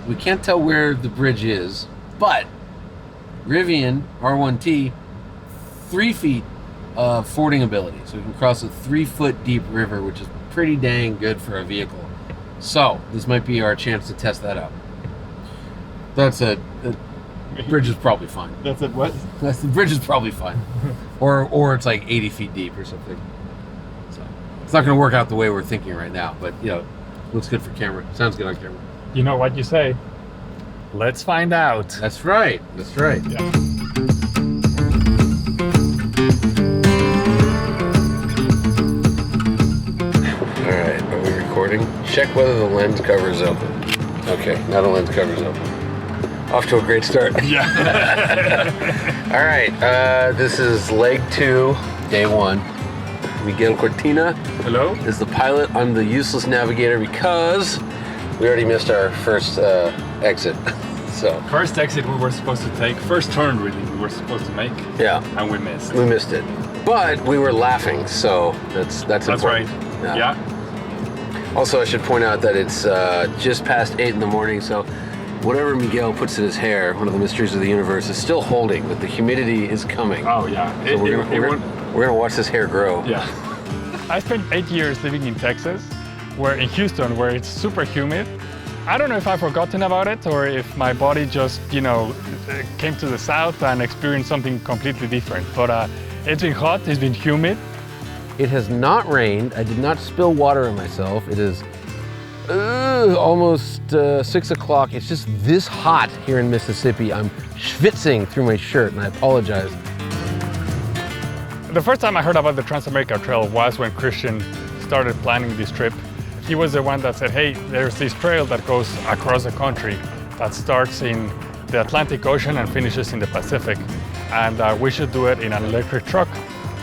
We can't tell where the bridge is, but Rivian R1T, 3 feet of fording ability. So we can cross a 3-foot deep river, which is pretty dang good for a vehicle. So this might be our chance to test that out. That's the bridge is probably fine. That's it, what? The bridge is probably fine. or it's like 80 feet deep or something. So it's not going to work out the way we're thinking right now, but looks good for camera. Sounds good on camera. You know what you say. Let's find out. That's right. That's right. Yeah. All right, are we recording? Check whether the lens cover is open. Okay, now the lens cover is open. Off to a great start. Yeah. All right, this is leg 2, day 1. Miguel Cortina. Hello. Is the pilot. I'm the useless navigator because we already missed our first exit. So First exit we were supposed to take, first turn really we were supposed to make. Yeah. And we missed. We missed it. But we were laughing, so that's important. right. Yeah. Also, I should point out that it's just past 8 in the morning, so whatever Miguel puts in his hair, one of the mysteries of the universe, is still holding, but the humidity is coming. Oh yeah. So we're gonna watch this hair grow. Yeah. I spent 8 years living in Texas, in Houston, where it's super humid. I don't know if I've forgotten about it or if my body just, came to the south and experienced something completely different. But it's been hot, it's been humid. It has not rained. I did not spill water on myself. It is almost 6 o'clock. It's just this hot here in Mississippi. I'm schwitzing through my shirt, and I apologize. The first time I heard about the Transamerica Trail was when Christian started planning this trip. He was the one that said, hey, there's this trail that goes across the country that starts in the Atlantic Ocean and finishes in the Pacific. And we should do it in an electric truck.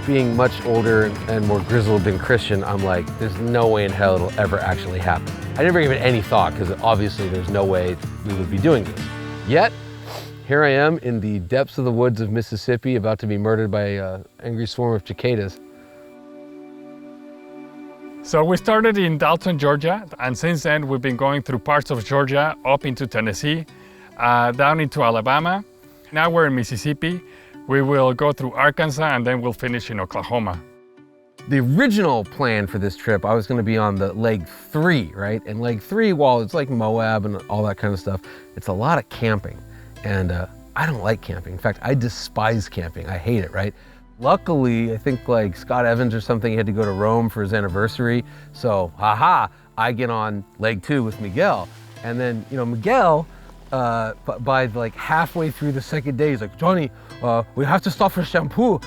Being much older and more grizzled than Christian, I'm like, there's no way in hell it'll ever actually happen. I never gave it any thought because obviously there's no way we would be doing this. Yet, here I am in the depths of the woods of Mississippi, about to be murdered by an angry swarm of cicadas. So we started in Dalton, Georgia, and since then we've been going through parts of Georgia, up into Tennessee, down into Alabama. Now we're in Mississippi. We will go through Arkansas and then we'll finish in Oklahoma. The original plan for this trip, I was going to be on the leg 3, right? And leg 3, while it's like Moab and all that kind of stuff, it's a lot of camping. And I don't like camping. In fact, I despise camping. I hate it, right? Luckily, I think like Scott Evans or something, he had to go to Rome for his anniversary. So, I get on leg 2 with Miguel. And then, Miguel, by like halfway through the second day, he's like, Johnny, we have to stop for shampoo.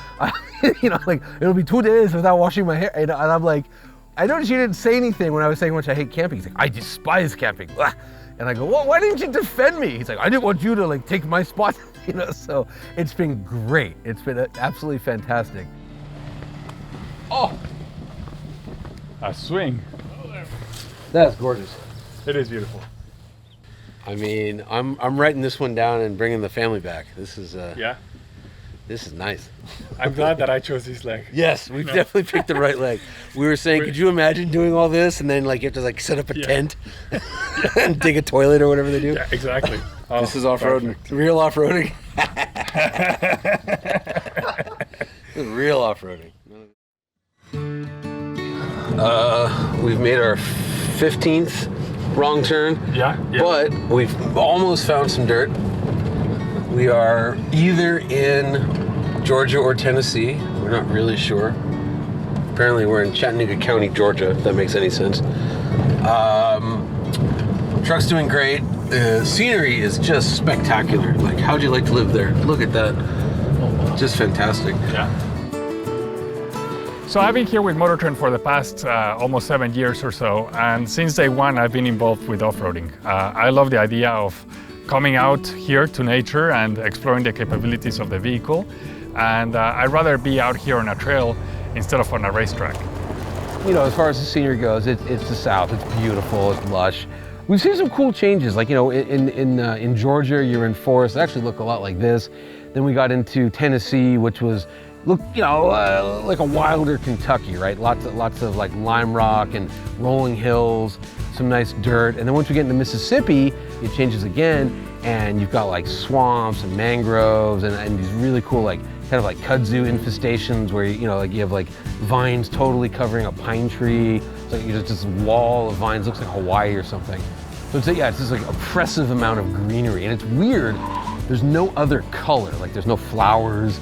Like it'll be 2 days without washing my hair. And I'm like, I noticed you didn't say anything when I was saying how much I hate camping. He's like, I despise camping. And I go, well, why didn't you defend me? He's like, I didn't want you to like take my spot. So it's been great. It's been absolutely fantastic. Oh, A swing. that's gorgeous. It is beautiful. I mean, I'm writing this one down and bringing the family back. This is Yeah. This is nice. I'm glad that I chose this leg. Yes, we definitely picked the right leg. We were saying, could you imagine doing all this and then like you have to like set up a tent and dig a toilet or whatever they do? Yeah, exactly. This is off-roading. Real off-roading. Real off-roading. We've made our 15th wrong turn. Yeah. But we've almost found some dirt. We are either in Georgia or Tennessee. We're not really sure. Apparently we're in Chattanooga County, Georgia, if that makes any sense. Truck's doing great. The scenery is just spectacular. Like, how'd you like to live there? Look at that. Just fantastic. Yeah. So I've been here with MotorTrend for the past almost 7 years or so, and since day one I've been involved with off-roading. I love the idea of coming out here to nature and exploring the capabilities of the vehicle, and I'd rather be out here on a trail instead of on a racetrack. As far as the scenery goes, it's the South. It's beautiful. It's lush. We've seen some cool changes. Like in Georgia, you're in forests that actually look a lot like this. Then we got into Tennessee, which was like a wilder Kentucky, right? Lots of like lime rock and rolling hills. some nice dirt. And then once we get into Mississippi, it changes again, and you've got like swamps and mangroves and these really cool like kind of like kudzu infestations where you know like you have like vines totally covering a pine tree. It's like just this wall of vines, looks like Hawaii or something. So it's just like oppressive amount of greenery, and it's weird. There's no other color, like there's no flowers,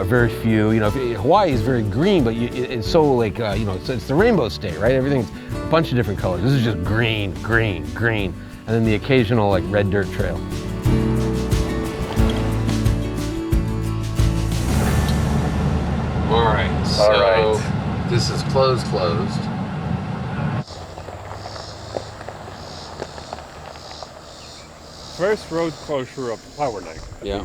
very few. You know, Hawaii is very green, but it's so like you know, it's the rainbow state, right? Everything's a bunch of different colors. This is just green, green, green, and then the occasional like red dirt trail. All right, so this is closed. First road closure of Flower Lake. Yeah.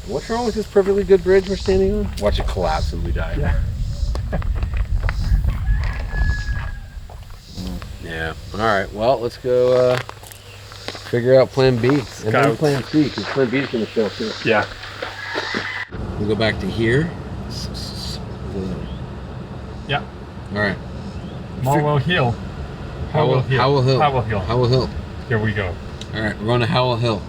What's wrong with this perfectly good bridge we're standing on? Watch it collapse and we die. Yeah. Yeah. All right. Well, let's go figure out Plan B and then Plan C, because Plan B is going to fail too. Yeah. We'll go back to here. Yeah. All right. Howell Hill. Howell Hill. Here we go. All right, we're on to Howell Hill.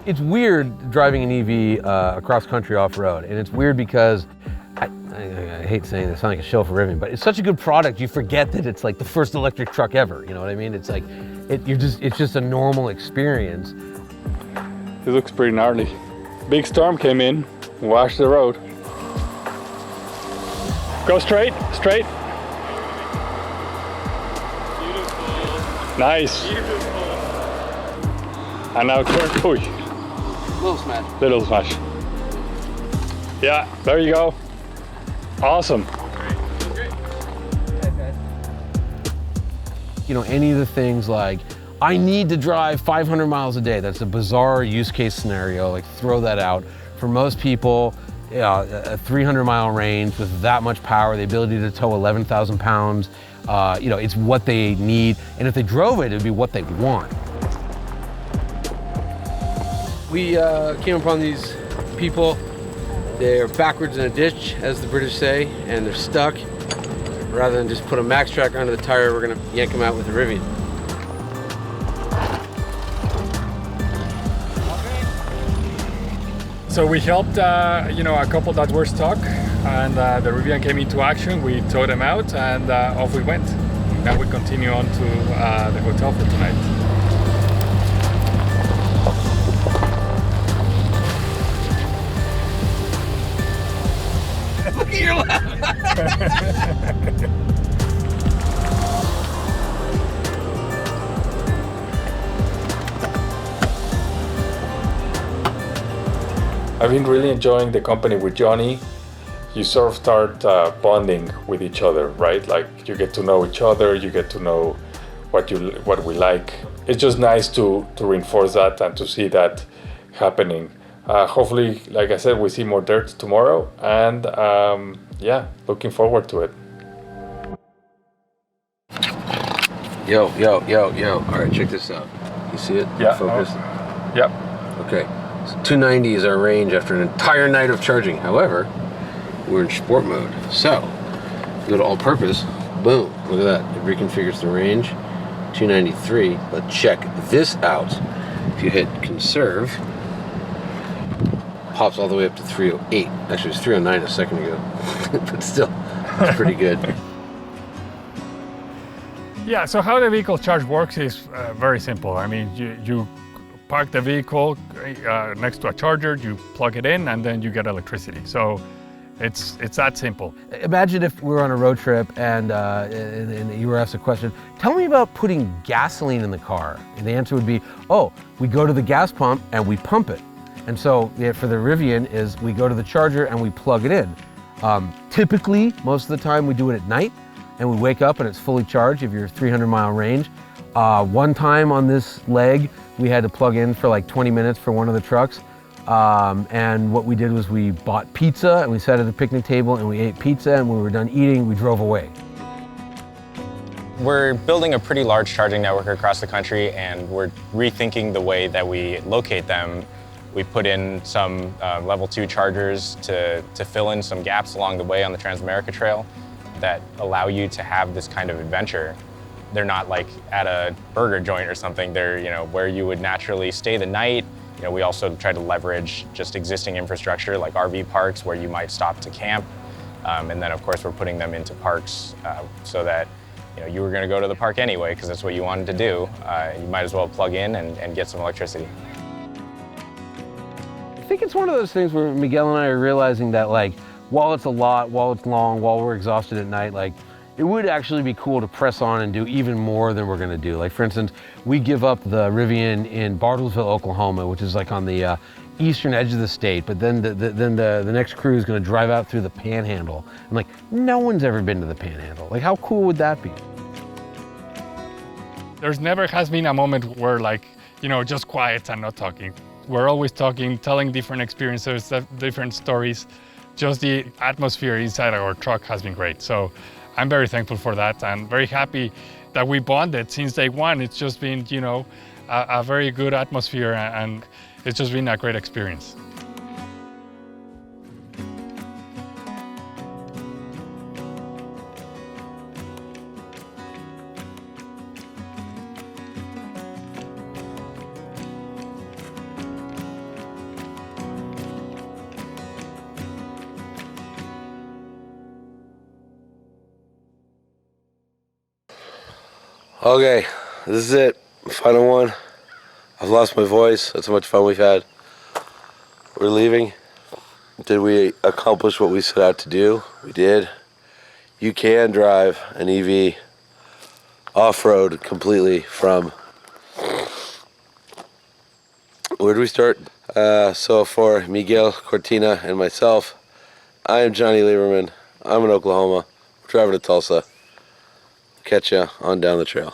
It's weird driving an EV across country off-road, and it's weird because I hate saying this, I sound like a show for Rivian, but it's such a good product, you forget that it's like the first electric truck ever. You know what I mean? It's like it's just a normal experience. It looks pretty gnarly. Big storm came in, washed the road. Go straight. Nice. Beautiful. And now turn push. Little smash. Yeah, there you go. Awesome. Great. You know, any of the things like, I need to drive 500 miles a day. That's a bizarre use case scenario, like throw that out. For most people, a 300-mile range with that much power, the ability to tow 11,000 pounds, you know, it's what they need, and if they drove it, it'd be what they want. We came upon these people. They're backwards in a ditch, as the British say, and they're stuck. Rather than just put a max track under the tire, we're gonna yank them out with a Rivian. So we helped, you know, a couple that were stuck, and the Rivian came into action. We towed them out, and off we went. Now we continue on to the hotel for tonight. Look at your laugh. I've been really enjoying the company with Johnny. You sort of start bonding with each other, right? Like you get to know each other, you get to know what we like. It's just nice to reinforce that and to see that happening. Hopefully, like I said, we see more dirt tomorrow, and yeah, looking forward to it. Yo. All right, check this out. You see it? Yeah. Focus. Yep. Okay. So 290 is our range after an entire night of charging. However, we're in sport mode. So, go to all purpose. Boom. Look at that. It reconfigures the range. 293. But check this out. If you hit conserve, pops all the way up to 308. Actually, it was 309 a second ago. But still, it's pretty good. Yeah, so how the vehicle charge works is very simple. I mean, you park the vehicle next to a charger, you plug it in, and then you get electricity. So it's that simple. Imagine if we were on a road trip and you were asked a question, tell me about putting gasoline in the car. And the answer would be, oh, we go to the gas pump and we pump it. And so for the Rivian is we go to the charger and we plug it in. Typically, most of the time we do it at night and we wake up and it's fully charged if you're 300-mile range. One time on this leg, we had to plug in for like 20 minutes for one of the trucks. And what we did was we bought pizza and we sat at a picnic table and we ate pizza, and when we were done eating, we drove away. We're building a pretty large charging network across the country, and we're rethinking the way that we locate them. We put in some level 2 chargers to fill in some gaps along the way on the Transamerica trail. that allow you to have this kind of adventure. They're not like at a burger joint or something. They're, you know, where you would naturally stay the night. You know, we also try to leverage just existing infrastructure like RV parks where you might stop to camp. And then of course we're putting them into parks so that, you know, you were going to go to the park anyway because that's what you wanted to do. You might as well plug in and get some electricity. I think it's one of those things where Miguel and I are realizing that, like, while it's a lot, while it's long, while we're exhausted at night, like, it would actually be cool to press on and do even more than we're going to do. Like, for instance, we give up the Rivian in Bartlesville, Oklahoma, which is like on the eastern edge of the state, but then the next crew is going to drive out through the Panhandle. And like, no one's ever been to the Panhandle. Like, how cool would that be? There's never has been a moment where, like, you know, just quiet and not talking. We're always talking, telling different experiences, different stories. Just the atmosphere inside our truck has been great. So I'm very thankful for that and very happy that we bonded since day one. It's just been, you know, a very good atmosphere, and it's just been a great experience. Okay, this is it. Final one. I've lost my voice. That's how much fun we've had. We're leaving. Did we accomplish what we set out to do? We did. You can drive an EV off-road completely from... Where do we start? So for Miguel Cortina and myself, I am Johnny Lieberman. I'm in Oklahoma. We're driving to Tulsa. Catch ya on down the trail.